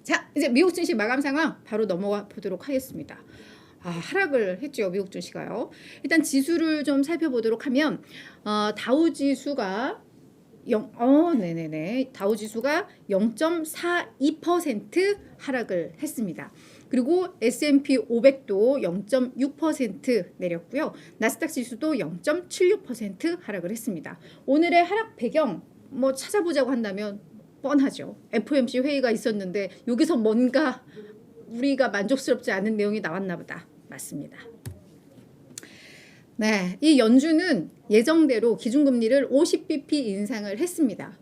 자, 이제 미국 증시 마감 상황 바로 넘어가 보도록 하겠습니다. 하락을 했죠, 미국 증시가요. 일단 지수를 좀 살펴보도록 하면 다우 지수가 다우 지수가 0.42% 하락을 했습니다. 그리고 S&P 500도 0.6% 내렸고요. 나스닥 지수도 0.76% 하락을 했습니다. 오늘의 하락 배경 뭐 찾아보자고 한다면 뻔하죠. FOMC 회의가 있었는데 여기서 뭔가 우리가 만족스럽지 않은 내용이 나왔나 보다. 맞습니다. 네, 이 연준은 예정대로 기준금리를 50bp 인상을 했습니다.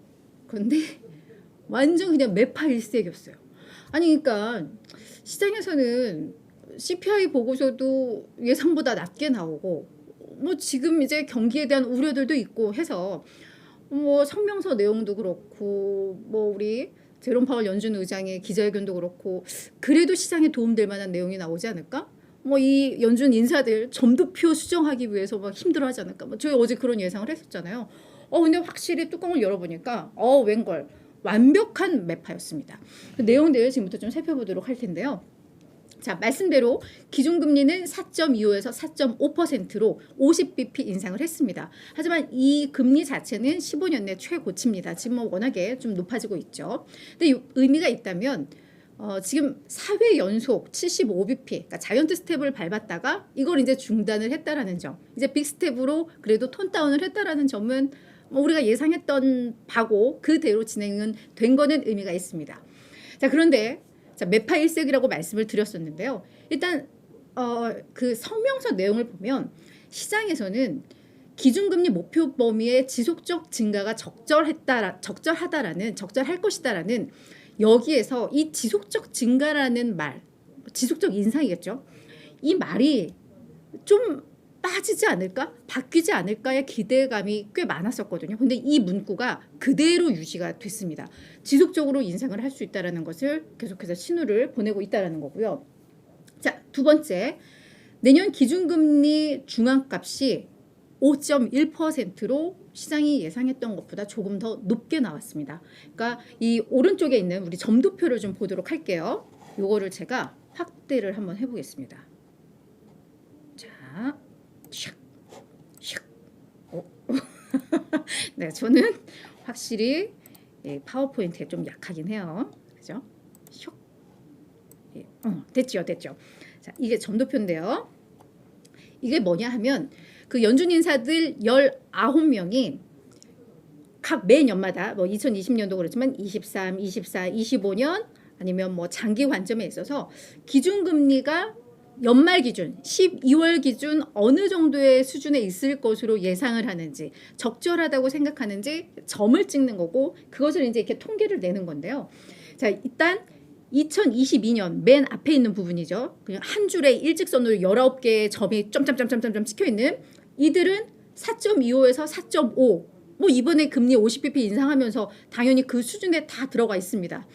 그런데 완전 그냥 매파일색이었어요. 아니 그러니까 시장에서는 CPI 보고서도 예상보다 낮게 나오고 뭐 지금 이제 경기에 대한 우려들도 있고 해서 뭐 성명서 내용도 그렇고 뭐 우리 제롬 파월 연준 의장의 기자회견도 그렇고 그래도 시장에 도움될 만한 내용이 나오지 않을까? 뭐 이 연준 인사들 점도표 수정하기 위해서 막 힘들어하지 않을까? 뭐 저희 어제 그런 예상을 했었잖아요. 근데 확실히 뚜껑을 열어보니까 웬걸 완벽한 매파였습니다. 그 내용들 지금부터 좀 살펴보도록 할 텐데요. 자, 말씀대로 기준금리는 4.25에서 4.5%로 50bp 인상을 했습니다. 하지만 이 금리 자체는 15년 내 최고치입니다. 지금 뭐 워낙에 좀 높아지고 있죠. 근데 의미가 있다면 지금 4회 연속 75bp, 그러니까 자이언트 스텝을 밟았다가 이걸 이제 중단을 했다라는 점. 이제 빅 스텝으로 그래도 톤 다운을 했다라는 점은 우리가 예상했던 바고 그대로 진행은 된 거는 의미가 있습니다. 자, 그런데 매파일색이라고 말씀을 드렸었는데요. 일단 그 성명서 내용을 보면 시장에서는 기준금리 목표 범위의 지속적 증가가 적절할 것이다라는 여기에서 이 지속적 증가라는 말, 지속적 인상이겠죠. 이 말이 좀 빠지지 않을까? 바뀌지 않을까의 기대감이 꽤 많았었거든요. 근데 이 문구가 그대로 유지가 됐습니다. 지속적으로 인상을 할 수 있다는 것을 계속해서 신호를 보내고 있다는 거고요. 자, 두 번째, 내년 기준금리 중앙값이 5.1%로 시장이 예상했던 것보다 조금 더 높게 나왔습니다. 그러니까 이 오른쪽에 있는 우리 점도표를 좀 보도록 할게요. 요거를 제가 확대를 한번 해보겠습니다. 자, 샥. 네, 저는 확실히 파워포인트에 좀 약하긴 해요. 그죠? 슉. 됐죠. 자, 이게 점도표인데요. 이게 뭐냐 하면 그 연준 인사들 19명이 각 매년마다 뭐 2020년도 그렇지만 23, 24, 25년 아니면 뭐 장기 관점에 있어서 기준금리가 연말 기준 12월 기준 어느 정도의 수준에 있을 것으로 예상을 하는지 적절하다고 생각하는지 점을 찍는 거고 그것을 이제 이렇게 통계를 내는 건데요. 자, 일단 2022년 맨 앞에 있는 부분이죠. 그냥 한 줄에 일직선으로 19개의 점이 점점점점점 찍혀 있는 이들은 4.25에서 4.5. 뭐 이번에 금리 50bp 인상하면서 당연히 그 수준에 다 들어가 있습니다.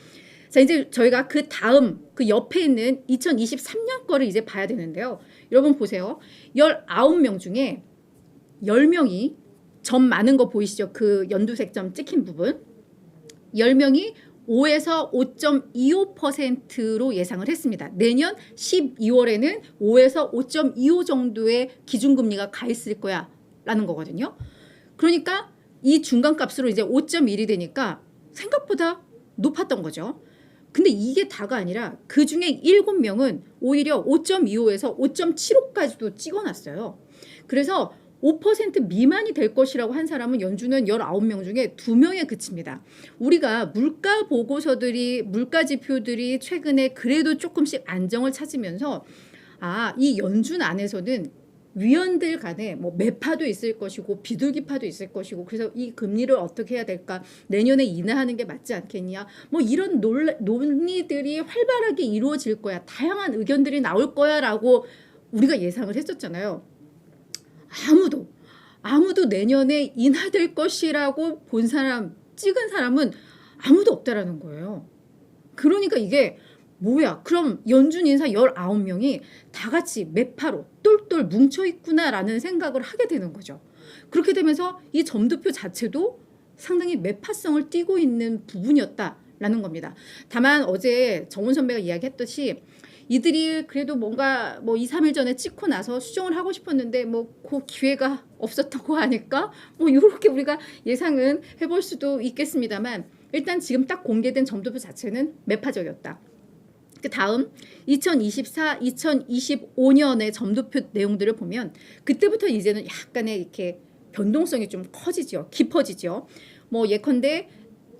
자, 이제 저희가 그 다음 그 옆에 있는 2023년 거를 이제 봐야 되는데요. 여러분 보세요. 19명 중에 10명이 점 많은 거 보이시죠? 그 연두색 점 찍힌 부분. 10명이 5에서 5.25%로 예상을 했습니다. 내년 12월에는 5에서 5.25 정도의 기준금리가 가 있을 거야 라는 거거든요. 그러니까 이 중간값으로 이제 5.1이 되니까 생각보다 높았던 거죠. 근데 이게 다가 아니라 그 중에 7명은 오히려 5.25에서 5.75까지도 찍어놨어요. 그래서 5% 미만이 될 것이라고 한 사람은 연준은 19명 중에 2명에 그칩니다. 우리가 물가 보고서들이 물가 지표들이 최근에 그래도 조금씩 안정을 찾으면서 이 연준 안에서는 위원들 간에 뭐 매파도 있을 것이고 비둘기파도 있을 것이고 그래서 이 금리를 어떻게 해야 될까 내년에 인하하는 게 맞지 않겠냐 뭐 이런 논의들이 활발하게 이루어질 거야 다양한 의견들이 나올 거야 라고 우리가 예상을 했었잖아요. 아무도 내년에 인하될 것이라고 본 사람 찍은 사람은 아무도 없다라는 거예요. 그러니까 이게 뭐야? 그럼 연준 인사 19명이 다 같이 매파로 똘똘 뭉쳐있구나라는 생각을 하게 되는 거죠. 그렇게 되면서 이 점도표 자체도 상당히 매파성을 띠고 있는 부분이었다. 라는 겁니다. 다만 어제 정훈 선배가 이야기했듯이 이들이 그래도 뭔가 뭐 2, 3일 전에 찍고 나서 수정을 하고 싶었는데 뭐 그 기회가 없었다고 하니까 뭐 이렇게 우리가 예상은 해볼 수도 있겠습니다만 일단 지금 딱 공개된 점도표 자체는 매파적이었다. 그 다음 2024, 2025년의 점도표 내용들을 보면 그때부터 이제는 약간의 이렇게 변동성이 좀 커지죠. 깊어지죠. 뭐 예컨대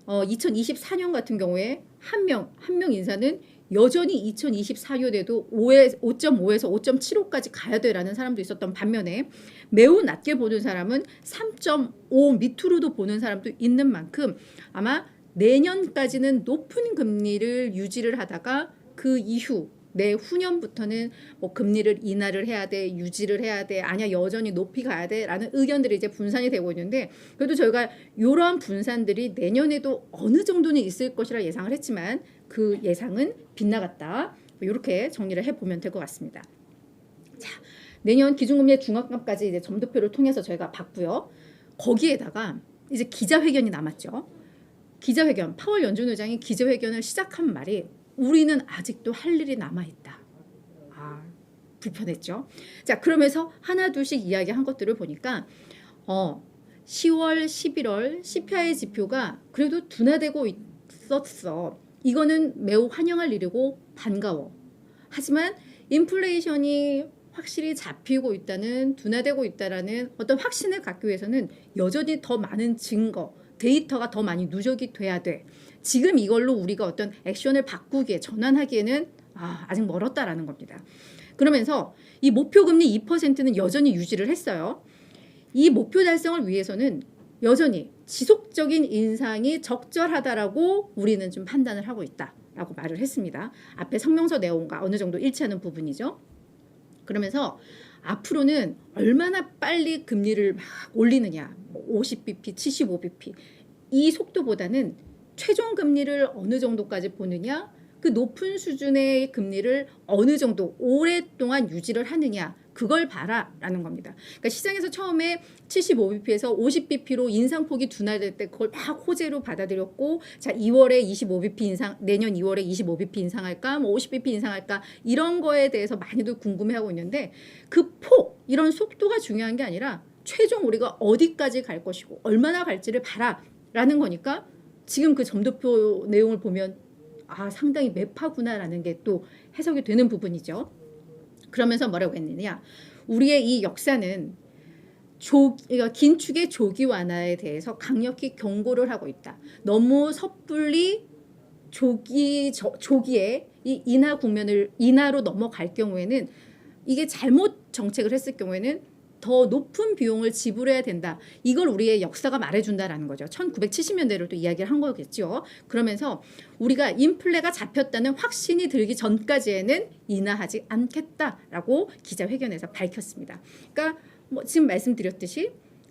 2024년 같은 경우에 한 명 인사는 여전히 2024년에도 5.5에서 5.75까지 가야 돼라는 사람도 있었던 반면에 매우 낮게 보는 사람은 3.5 밑으로도 보는 사람도 있는 만큼 아마 내년까지는 높은 금리를 유지를 하다가 그 이후 내후년부터는 뭐 금리를 인하를 해야 돼, 유지를 해야 돼, 아니야 여전히 높이 가야 돼라는 의견들이 이제 분산이 되고 있는데 그래도 저희가 이러한 분산들이 내년에도 어느 정도는 있을 것이라 예상을 했지만 그 예상은 빗나갔다. 이렇게 정리를 해보면 될 것 같습니다. 자, 내년 기준금리의 중앙값까지 이제 점도표를 통해서 저희가 봤고요. 거기에다가 이제 기자회견이 남았죠. 기자회견, 파월 연준 의장이 기자회견을 시작한 말이 우리는 아직도 할 일이 남아있다. 아, 불편했죠. 자, 그러면서 하나 둘씩 이야기한 것들을 보니까 10월, 11월 CPI 지표가 그래도 둔화되고 있었어. 이거는 매우 환영할 일이고 반가워. 하지만 인플레이션이 확실히 잡히고 있다는, 둔화되고 있다라는 어떤 확신을 갖기 위해서는 여전히 더 많은 증거, 데이터가 더 많이 누적이 돼야 돼. 지금 이걸로 우리가 어떤 액션을 바꾸기에 전환하기에는 아직 멀었다라는 겁니다. 그러면서 이 목표 금리 2%는 여전히 유지를 했어요. 이 목표 달성을 위해서는 여전히 지속적인 인상이 적절하다라고 우리는 좀 판단을 하고 있다라고 말을 했습니다. 앞에 성명서 내용과 어느 정도 일치하는 부분이죠. 그러면서 앞으로는 얼마나 빨리 금리를 막 올리느냐, 50bp, 75bp 이 속도보다는 최종 금리를 어느 정도까지 보느냐, 그 높은 수준의 금리를 어느 정도 오랫동안 유지를 하느냐, 그걸 봐라라는 겁니다. 그러니까 시장에서 처음에 75bp에서 50bp로 인상폭이 둔화될 때 그걸 막 호재로 받아들였고, 자 2월에 25bp 인상, 내년 2월에 25bp 인상할까, 뭐 50bp 인상할까 이런 거에 대해서 많이들 궁금해하고 있는데 그 폭, 이런 속도가 중요한 게 아니라 최종 우리가 어디까지 갈 것이고 얼마나 갈지를 봐라라는 거니까 지금 그 점도표 내용을 보면 상당히 매파구나라는 게 또 해석이 되는 부분이죠. 그러면서 뭐라고 했느냐, 우리의 이 역사는 긴축의 조기 완화에 대해서 강력히 경고를 하고 있다. 너무 섣불리 조기에 이 인하로 넘어갈 경우에는 이게 잘못 정책을 했을 경우에는 더 높은 비용을 지불해야 된다. 이걸 우리의 역사가 말해준다라는 거죠. 1970년대를 또 이야기를 한 거겠죠. 그러면서 우리가 인플레가 잡혔다는 확신이 들기 전까지에는 인하하지 않겠다라고 기자회견에서 밝혔습니다. 그러니까 뭐 지금 말씀드렸듯이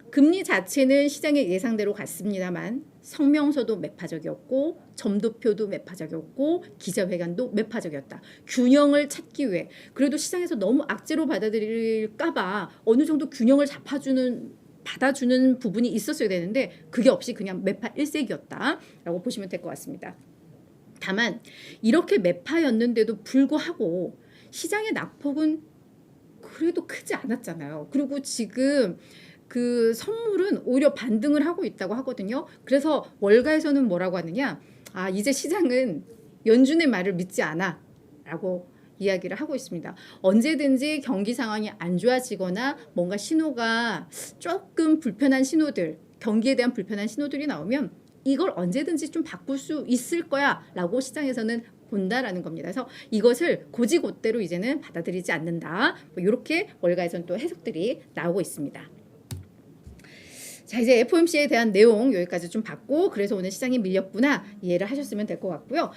금리 자체는 시장의 예상대로 갔습니다만 성명서도 매파적이었고 점도표도 매파적이었고 기자회견도 매파적이었다. 균형을 찾기 위해 그래도 시장에서 너무 악재로 받아들일까 봐 어느 정도 균형을 받아주는 부분이 있었어야 되는데 그게 없이 그냥 매파 일색이었다라고 보시면 될 것 같습니다. 다만 이렇게 매파였는데도 불구하고 시장의 낙폭은 그래도 크지 않았잖아요. 그리고 지금 그 선물은 오히려 반등을 하고 있다고 하거든요. 그래서 월가에서는 뭐라고 하느냐, 이제 시장은 연준의 말을 믿지 않아 라고 이야기를 하고 있습니다. 언제든지 경기 상황이 안 좋아지거나 뭔가 신호가 조금 불편한 신호들, 경기에 대한 불편한 신호들이 나오면 이걸 언제든지 좀 바꿀 수 있을 거야 라고 시장에서는 본다라는 겁니다. 그래서 이것을 고지고대로 이제는 받아들이지 않는다. 이렇게 월가에서는 또 해석들이 나오고 있습니다. 자, 이제 FOMC에 대한 내용 여기까지 좀 봤고, 그래서 오늘 시장이 밀렸구나 이해를 하셨으면 될 것 같고요.